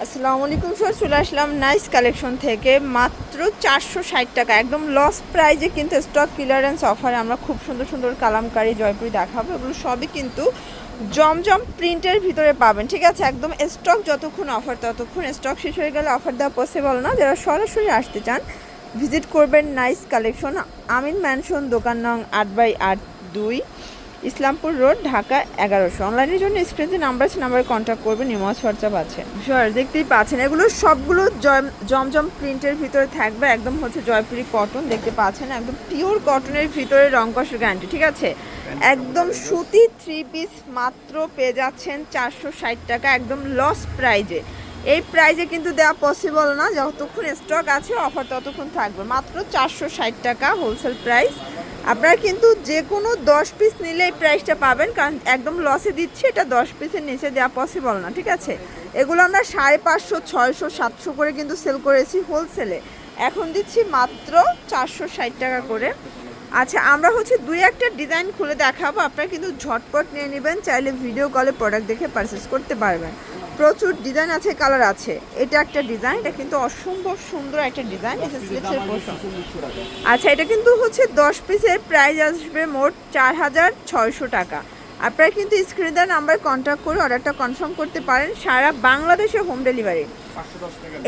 আসসালামু আলাইকুম স্যার, চলে আসলাম নাইস কালেকশন থেকে মাত্র 460 টাকা একদম লস প্রাইজে কিন্তু স্টক ক্লিয়ারেন্স অফারে আমরা খুব সুন্দর সুন্দর কালামকারী জয়পুরি দেখাবো। এগুলো সবই কিন্তু জমজম প্রিন্টের ভিতরে পাবেন, ঠিক আছে। একদম স্টক যতক্ষণ অফার ততক্ষণ, স্টক শেষ হয়ে গেলে অফার দেওয়া পসিবল না। যারা সরাসরি আসতে চান ভিজিট করবেন নাইস কালেকশন, আমিন ম্যানশন, দোকান নং 8/8-2, ইসলামপুর রোড, ঢাকা 1100। অনলাইনের জন্য স্ক্রিনে নাম্বার আছে, নাম্বারে কন্ট্যাক্ট করবেন। ইমোজ হোয়াটসঅ্যাপ আছে। স্যার দেখতেই পাচ্ছেন এগুলো সবগুলো জমজম প্রিন্টের ভিতরে থাকবে। একদম হচ্ছে জয়পুরি কটন দেখতে পাচ্ছেন, একদম পিওর কটনের ভিতরে রং কষের গ্যারান্টি, ঠিক আছে। একদম সুতি 3 পিস মাত্র পেয়ে যাচ্ছেন 460 টাকা একদম লস প্রাইজে। এই প্রাইজে কিন্তু দেওয়া পসিবল না, যতক্ষণ স্টক আছে অফার ততক্ষণ থাকবে। মাত্র 460 টাকা হোলসেল প্রাইস। আপনারা কিন্তু যে কোনো 10 পিস নিলে এই প্রাইসটা পাবেন, কারণ একদম লসে দিচ্ছি, এটা 10 পিসের নিচে দেওয়া পসিবল না, ঠিক আছে। এগুলো আমরা 550, 600, 700 করে কিন্তু সেল করেছি হোলসেলে, এখন দিচ্ছি মাত্র 460 টাকা করে। আচ্ছা, আমরা হচ্ছে দুই একটা ডিজাইন খুলে দেখাবো, আপনারা কিন্তু ঝটপট নিয়ে নেবেন, চাইলে ভিডিও কলে প্রোডাক্ট দেখে পারচেস করতে পারবেন। প্রচুর ডিজাইন আছে, কালার আছে। এটা একটা ডিজাইন, এটা কিন্তু অসম্ভব সুন্দর একটা ডিজাইন, এটা স্লিপসের পোর্শন। আচ্ছা, এটা কিন্তু হচ্ছে 10 পিসের প্রাইস আসবে মোট 4600 টাকা। আপনারা কিন্তু স্ক্রিনে দেওয়া নাম্বার কন্ট্যাক্ট করে অর্ডারটা কনফার্ম করতে পারেন, সারা বাংলাদেশে হোম ডেলিভারি।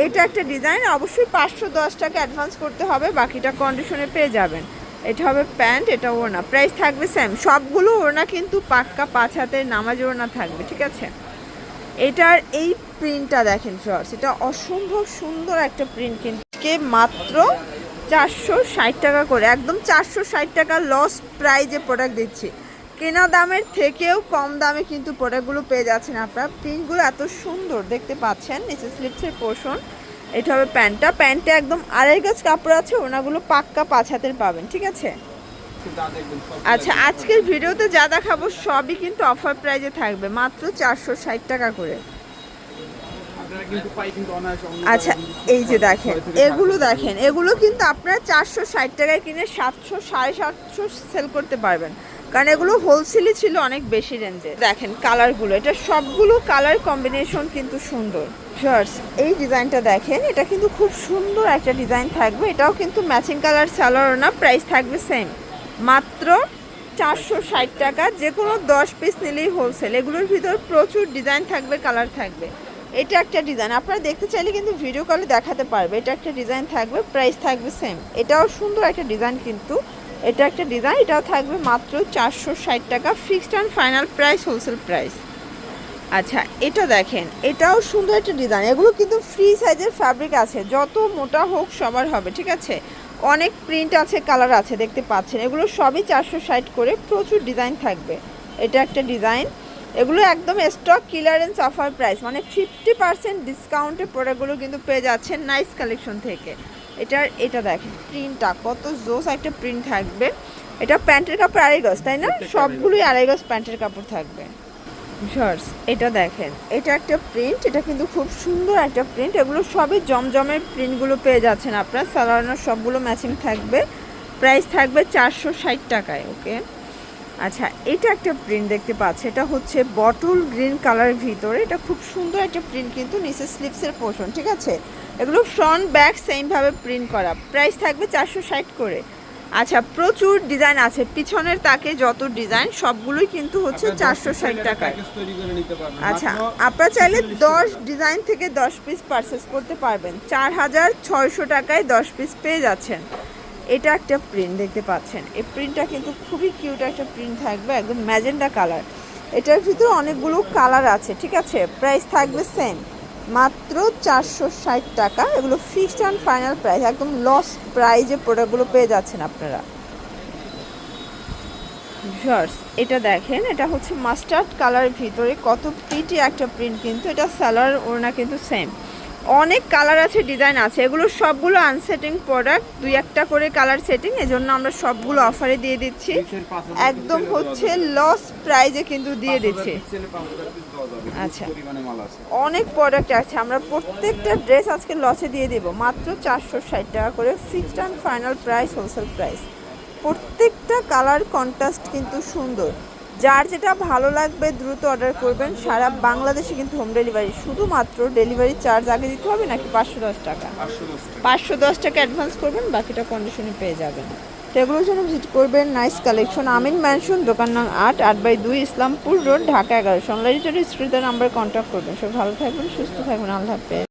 এটা একটা ডিজাইন, অবশ্যই 510 টাকা অ্যাডভান্স করতে হবে, বাকিটা কন্ডিশনে পেয়ে যাবেন। এটা হবে প্যান্ট, এটা ওড়না, প্রাইস থাকবে সেম। সবগুলো ওড়না কিন্তু পাক্কা 5 হাতের নামাজ ওড়না থাকবে, ঠিক আছে। এটার এই প্রিন্টটা দেখেন শর্টস, এটা অসম্ভব সুন্দর একটা প্রিন্ট, কিন্তু মাত্র 460 টাকা করে, একদম 460 টাকা লস প্রাইজে প্রোডাক্ট দিচ্ছি। কেনা দামের থেকেও কম দামে কিন্তু প্রোডাক্টগুলো পেয়ে যাচ্ছেন আপনারা। প্রিন্টগুলো এত সুন্দর দেখতে পাচ্ছেন, নিচে স্লিপসের পোর্শন। এটা হবে প্যান্টটা, প্যান্টে একদম 2.5 গজ কাপড় আছে, ওনাগুলো পাক্কা 5 হাতের পাবেন, ঠিক আছে। আচ্ছা, আজকের ভিডিওতে যা দেখাবো সবই কিন্তু অফার প্রাইজে থাকবে, মাত্র 460 টাকা করে। আচ্ছা, এই যে দেখেন এগুলো কিন্তু আপনারা 460 টাকায় কিনে 700, 750 সেল করতে পারবেন, কারণ এগুলো হোলসেলই ছিল অনেক বেশি রেঞ্জে। দেখেন কালারগুলো, এটা সবগুলো কালার কম্বিনেশন কিন্তু সুন্দর। শর্টস, এই ডিজাইনটা দেখেন, এটা কিন্তু খুব সুন্দর একটা ডিজাইন থাকবে, এটাও কিন্তু ম্যাচিং কালার সালোয়ার না, প্রাইস থাকবে সেম, মাত্র 460 টাকা। যে কোনো 10 পিস নিলেই হোলসেল। এগুলোর ভিতর প্রচুর ডিজাইন থাকবে, কালার থাকবে। এটা একটা ডিজাইন, আপনারা দেখতে চাইলে কিন্তু ভিডিও কলে দেখাতে পারবে। এটা একটা ডিজাইন থাকবে, প্রাইস থাকবে সেম। এটাও সুন্দর একটা ডিজাইন, কিন্তু এটা একটা ডিজাইন, এটাও থাকবে মাত্র 460 টাকা, fixed and final price, wholesale price. আচ্ছা, এটা দেখেন, এটাও সুন্দর একটা ডিজাইন। এগুলো কিন্তু ফ্রি সাইজের ফ্যাব্রিক আছে, যত মোটা হোক সবার হবে, ঠিক আছে। অনেক প্রিন্ট আছে, কালার আছে, দেখতে পাচ্ছেন। এগুলো সবই 460 করে, প্রচুর ডিজাইন থাকবে। এটা একটা ডিজাইন, এগুলো একদম স্টক ক্লিয়ারেন্স অফার প্রাইস, মানে 50% ডিসকাউন্টে প্রোডাক্টগুলো কিন্তু পেয়ে যাচ্ছেন নাইস কালেকশন থেকে। এটা দেখেন প্রিন্টটা কত জোস একটা প্রিন্ট থাকবে। এটা প্যান্টের কাপড় 2.5 গজ, তাই না? সবগুলোই 2.5 গজ প্যান্টের কাপড় থাকবে। শর্টস, এটা দেখেন, এটা একটা প্রিন্ট, এটা কিন্তু খুব সুন্দর একটা প্রিন্ট। এগুলো সবই জমজমের প্রিন্টগুলো পেয়ে যাচ্ছেন আপনারা, সালোয়ার সবগুলো ম্যাচিং থাকবে, প্রাইস থাকবে 460 টাকায়। ওকে, আচ্ছা, এটা একটা প্রিন্ট দেখতে পাচ্ছি, এটা হচ্ছে বটল গ্রিন কালারের ভিতরে, এটা খুব সুন্দর একটা প্রিন্ট, কিন্তু নিচে স্লিপসের পোর্শন, ঠিক আছে। এগুলো ফ্রন্ট ব্যাক সেমভাবে প্রিন্ট করা, প্রাইস থাকবে 460 করে। আচ্ছা, প্রচুর ডিজাইন আছে, পিছনের তাকে যত ডিজাইন সবগুলোই কিন্তু হচ্ছে 460 টাকায়। আচ্ছা, আপনারা চাইলে 10 ডিজাইন থেকে 10 পিস পারচেস করতে পারবেন, 4600 টাকায় 10 পিস পেয়ে যাচ্ছেন। এটা একটা প্রিন্ট দেখতে পাচ্ছেন, এই প্রিন্টটা কিন্তু খুবই কিউট একটা প্রিন্ট থাকবে, একদম ম্যাজেন্ডা কালার। এটার ভিতরে অনেকগুলো কালার আছে, ঠিক আছে। প্রাইস থাকবে সেম, মাত্র 460 টাকা। এগুলো ফিক্সড অ্যান্ড ফাইনাল প্রাইস, একদম লস প্রাইজে প্রোডাক্টগুলো পেয়ে যাচ্ছেন আপনারা। ভিউয়ার্স, এটা দেখেন, এটা হচ্ছে মাস্টার্ড কালারের ভিতরে, কত প্রিটি একটা প্রিন্ট, কিন্তু এটা সালোয়ার ওড়না কিন্তু সেম। অনেক কালার আছে, ডিজাইন আছে, এগুলো সবগুলো আনসেটিং প্রোডাক্ট, দুই একটা করে কালার সেটিং, এজন্য আমরা সবগুলো অফারে দিয়ে দিচ্ছি, একদম হচ্ছে লস প্রাইজে কিন্তু দিয়ে দিচ্ছি। আচ্ছা, অনেক প্রোডাক্ট আছে, আমরা প্রত্যেকটা ড্রেস আজকে লসে দিয়ে দেব, মাত্র 460 টাকা করে, fixed and final price, wholesale price. প্রত্যেকটা কালার কন্ট্রাস্ট কিন্তু সুন্দর। যার যেটা ভালো লাগবে দ্রুত অর্ডার করবেন। সারা বাংলাদেশে কিন্তু হোম ডেলিভারি, শুধুমাত্র ডেলিভারি চার্জ আগে দিতে হবে নাকি 510 টাকা? 510 টাকা অ্যাডভান্স করবেন, বাকিটা কন্ডিশনে পেয়ে যাবেন। তো এগুলোর জন্য ভিজিট করবেন নাইস কালেকশন, আমিন ম্যানশন, দোকান নং 8/2 ইসলামপুর রোড, ঢাকা 11। অনলাইনের জন্য স্ক্রিনের নাম্বার কন্ট্যাক্ট করবেন। সব ভালো থাকবেন, সুস্থ থাকবেন, আল্লাহ হাফেজ।